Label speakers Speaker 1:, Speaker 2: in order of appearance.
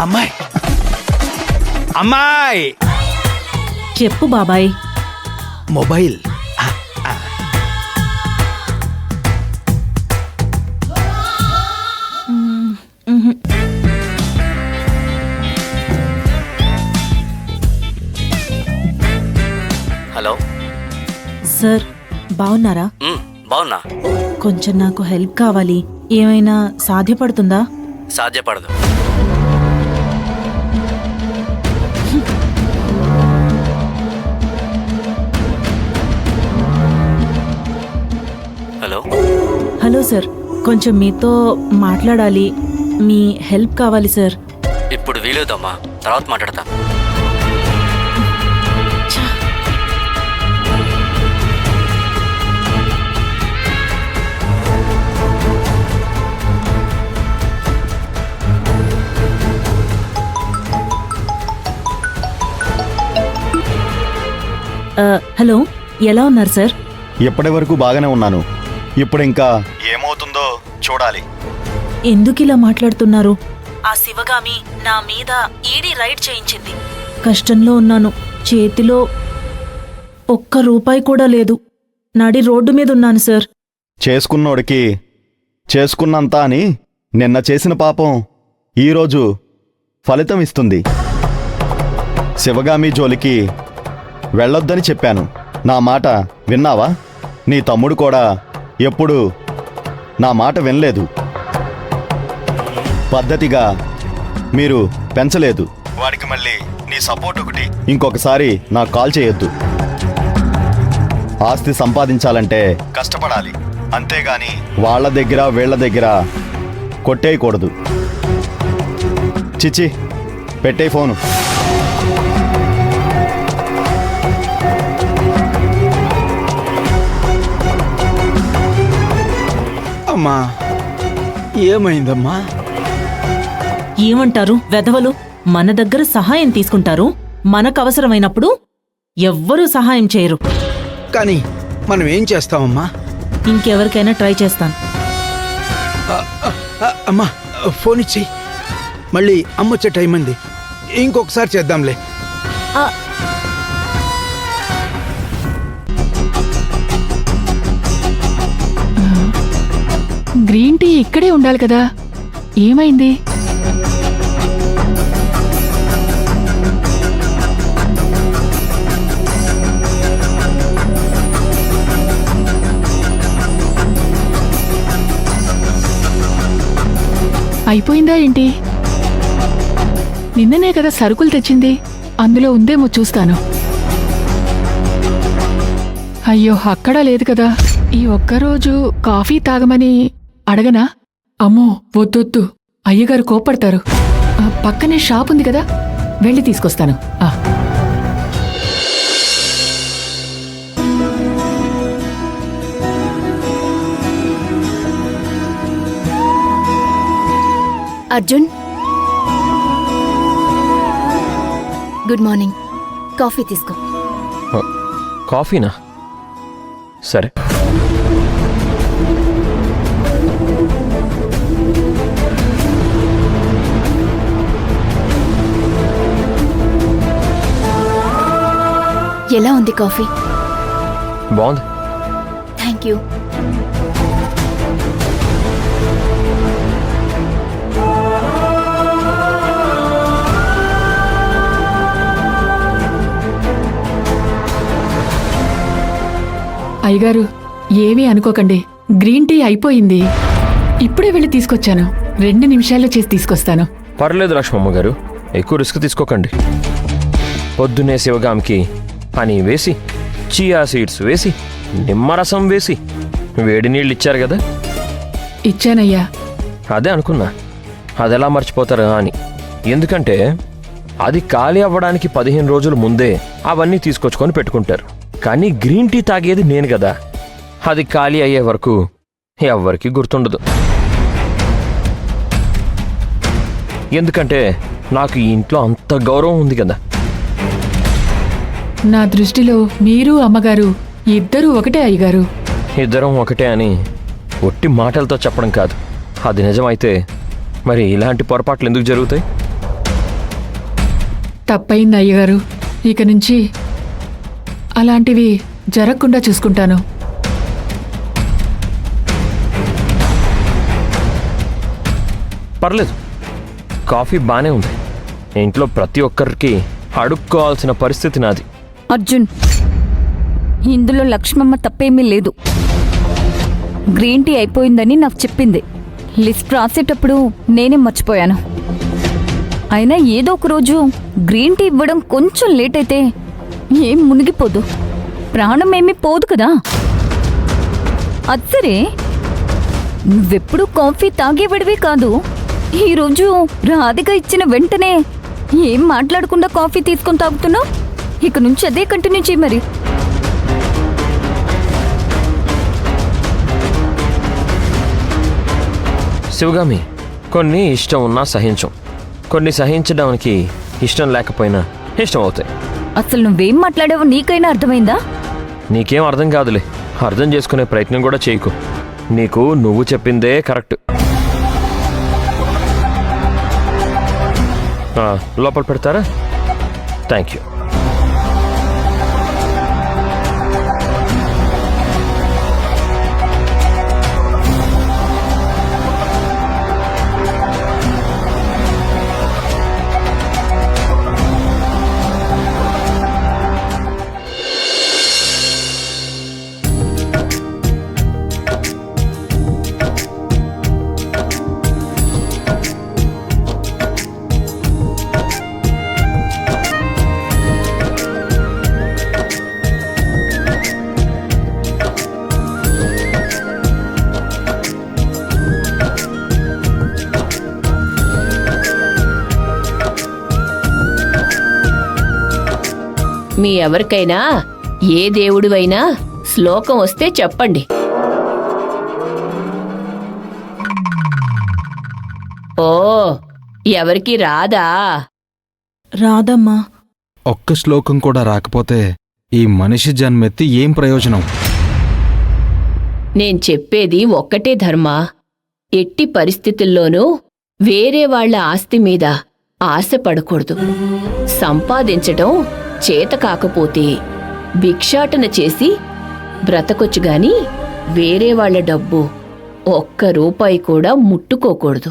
Speaker 1: అమ్మాయి అమ్మాయి
Speaker 2: చెప్పు బాబాయ్.
Speaker 1: మొబైల్
Speaker 3: హలో
Speaker 2: సార్ బాగున్నారా?
Speaker 3: బాగున్నా.
Speaker 2: కొంచెం నాకు హెల్ప్ కావాలి. ఏమైనా సాధ్యపడుతుందా?
Speaker 3: సాధ్యపడదు. హలో
Speaker 2: హలో సార్, కొంచెం మీతో మాట్లాడాలి. మీ హెల్ప్ కావాలి సార్.
Speaker 3: ఇప్పుడు వీలేదమ్మా, తర్వాత మాట్లాడతా.
Speaker 2: హలో, ఎలా ఉన్నారు సార్?
Speaker 4: ఇప్పటి వరకు బాగానే ఉన్నాను. ఇప్పుడు ఇంకా ఏమవుతుందో చూడాలి.
Speaker 2: ఎందుకు ఇలా మాట్లాడుతున్నారు? ఆ శివగామి నా మీద ఈడీ రైడ్ చేయించింది. కష్టంలో ఉన్నాను. చేతిలో ఒక్క రూపాయి కూడా లేదు. నడి రోడ్డు మీద ఉన్నాను సార్.
Speaker 4: చేసుకున్నోడికి చేసుకున్నంత అని నిన్న చేసిన పాపం ఈరోజు ఫలితం ఇస్తుంది. శివగామి జోలికి వెళ్ళొద్దని చెప్పాను. నా మాట విన్నావా? నీ తమ్ముడు కూడా ఎప్పుడు నా మాట వినలేదు. పద్ధతిగా మీరు పెంచలేదు. వాడికి మళ్ళీ నీ సపోర్ట్ ఒకటి. ఇంకొకసారి నాకు కాల్ చేయొద్దు. ఆస్తి సంపాదించాలంటే కష్టపడాలి, అంతేగాని వాళ్ళ దగ్గర వీళ్ళ దగ్గర కొట్టేయకూడదు. చిచ్చి, పెట్టే ఫోను.
Speaker 1: అమ్మా, ఏమైందమ్మా?
Speaker 2: ఏమంటారు వెధవలు? మన దగ్గర సహాయం తీసుకుంటారు, మనకు అవసరమైనప్పుడు ఎవ్వరూ సహాయం చేయరు.
Speaker 1: కానీ మనం ఏం చేస్తామమ్మా?
Speaker 2: ఇంకెవరికైనా ట్రై చేస్తాను.
Speaker 1: అమ్మా, ఫోన్ ఇచ్చి మళ్ళీ అమ్మొచ్చే టైం ఉంది. ఇంకొకసారి చేద్దాంలే.
Speaker 5: గ్రీన్ టీ ఇక్కడే ఉండాలి కదా, ఏమైంది? అయిపోయిందా ఏంటి? నిన్ననే కదా సరుకులు తెచ్చింది, అందులో ఉందేమో చూస్తాను. అయ్యో, అక్కడా లేదు కదా. ఈ ఒక్కరోజు కాఫీ తాగమని అడగనా? అమ్మో, వద్దొద్దు, అయ్యగారు కోప్పడతారు. పక్కనే షాప్ ఉంది కదా, వెళ్ళి తీసుకొస్తాను.
Speaker 6: Arjun, good morning. కాఫీ తీసుకో.
Speaker 7: కాఫీనా? సరే.
Speaker 6: ఎలా ఉంది కాఫీ?
Speaker 7: బాగుంది.
Speaker 6: Thank you.
Speaker 5: అయ్యగారు, ఏమీ అనుకోకండి, గ్రీన్ టీ అయిపోయింది. ఇప్పుడే వెళ్ళి తీసుకొచ్చాను. 2 నిమిషాల్లో చేసి తీసుకొస్తాను.
Speaker 7: పర్లేదు లక్ష్మమ్మ గారు, ఎక్కువ రిస్క్ తీసుకోకండి. పొద్దున్నే శివగామికి హనీ వేసి, చియా సీడ్స్ వేసి, నిమ్మరసం వేసి, వేడి నీళ్ళు ఇచ్చారు కదా.
Speaker 5: ఇచ్చానయ్యా.
Speaker 7: అదే అనుకున్నా, అదెలా మర్చిపోతారా అని. ఎందుకంటే అది ఖాళీ అవ్వడానికి 15 రోజుల ముందే అవన్నీ తీసుకొచ్చుకొని పెట్టుకుంటారు. కానీ గ్రీన్ టీ తాగేది నేను కదా, అది ఖాళీ అయ్యే వరకు ఎవ్వరికీ గుర్తుండదు. ఎందుకంటే నాకు ఈ ఇంట్లో అంత గౌరవం ఉంది కదా.
Speaker 5: నా దృష్టిలో మీరు అమ్మగారు ఇద్దరూ ఒకటే అయ్యగారు.
Speaker 7: ఇద్దరం ఒకటే అని ఒట్టి మాటలతో చెప్పడం కాదు, అది నిజమైతే మరి ఇలాంటి పొరపాట్లు ఎందుకు జరుగుతాయి?
Speaker 5: తప్పయింది అయ్యగారు. ఇక నుంచి అలాంటివి జరగకుండా చూసుకుంటాను.
Speaker 7: పర్లేదు, కాఫీ బానే ఉంది. ఇంట్లో ప్రతి ఒక్కరికి అడుక్కోవాల్సిన పరిస్థితి నాది.
Speaker 8: అర్జున్, ఇందులో లక్ష్మమ్మ తప్పేమీ లేదు. గ్రీన్ టీ అయిపోయిందని నాకు చెప్పింది. లిస్ట్ రాసేటప్పుడు నేనే మర్చిపోయాను. అయినా ఏదో ఒక రోజు గ్రీన్ టీ ఇవ్వడం కొంచెం లేట్ అయితే ఏం మునిగిపోదు, ప్రాణం ఏమీ పోదు కదా. అచ్చరే, నువ్వెప్పుడు కాఫీ తాగేవాడివి కాదు. ఈరోజు రాధిక ఇచ్చిన వెంటనే ఏం మాట్లాడకుండా కాఫీ తీసుకొని తాగుతున్నావు. ఇక నుంచి అదే కంటిన్యూ చేయి మరి.
Speaker 7: శివగామి, కొన్ని ఇష్టం ఉన్నా సహించం, కొన్ని సహించడానికి ఇష్టం లేకపోయినా ఇష్టం అవుతాయి.
Speaker 8: అసలు నువ్వేం మాట్లాడావో నీకైనా అర్థమైందా?
Speaker 7: నీకేం అర్థం కాదులే, అర్థం చేసుకునే ప్రయత్నం కూడా చేయకు. నీకు నువ్వు చెప్పిందే కరెక్ట్. లోపల పెడతారా? Thank you.
Speaker 9: మీ ఎవరికైనా ఏ దేవుడివైనా శ్లోకం వస్తే చెప్పండి. ఓ, ఎవరికి రాదా?
Speaker 2: రాదమ్మా.
Speaker 10: ఒక్క శ్లోకం కూడా రాకపోతే ఈ మనిషి జన్మెత్తి ఏం ప్రయోజనం?
Speaker 9: నేను చెప్పేది ఒక్కటే ధర్మా. ఎట్టి పరిస్థితుల్లోనూ వేరే వాళ్ల ఆస్తి మీద ఆశపడకూడదు. సంపాదించటం చేత కాకపోతే భిక్షాటన చేసి బ్రతకొచ్చుగాని వేరే వాళ్ల డబ్బు ఒక్క రూపాయి కూడా ముట్టుకోకూడదు.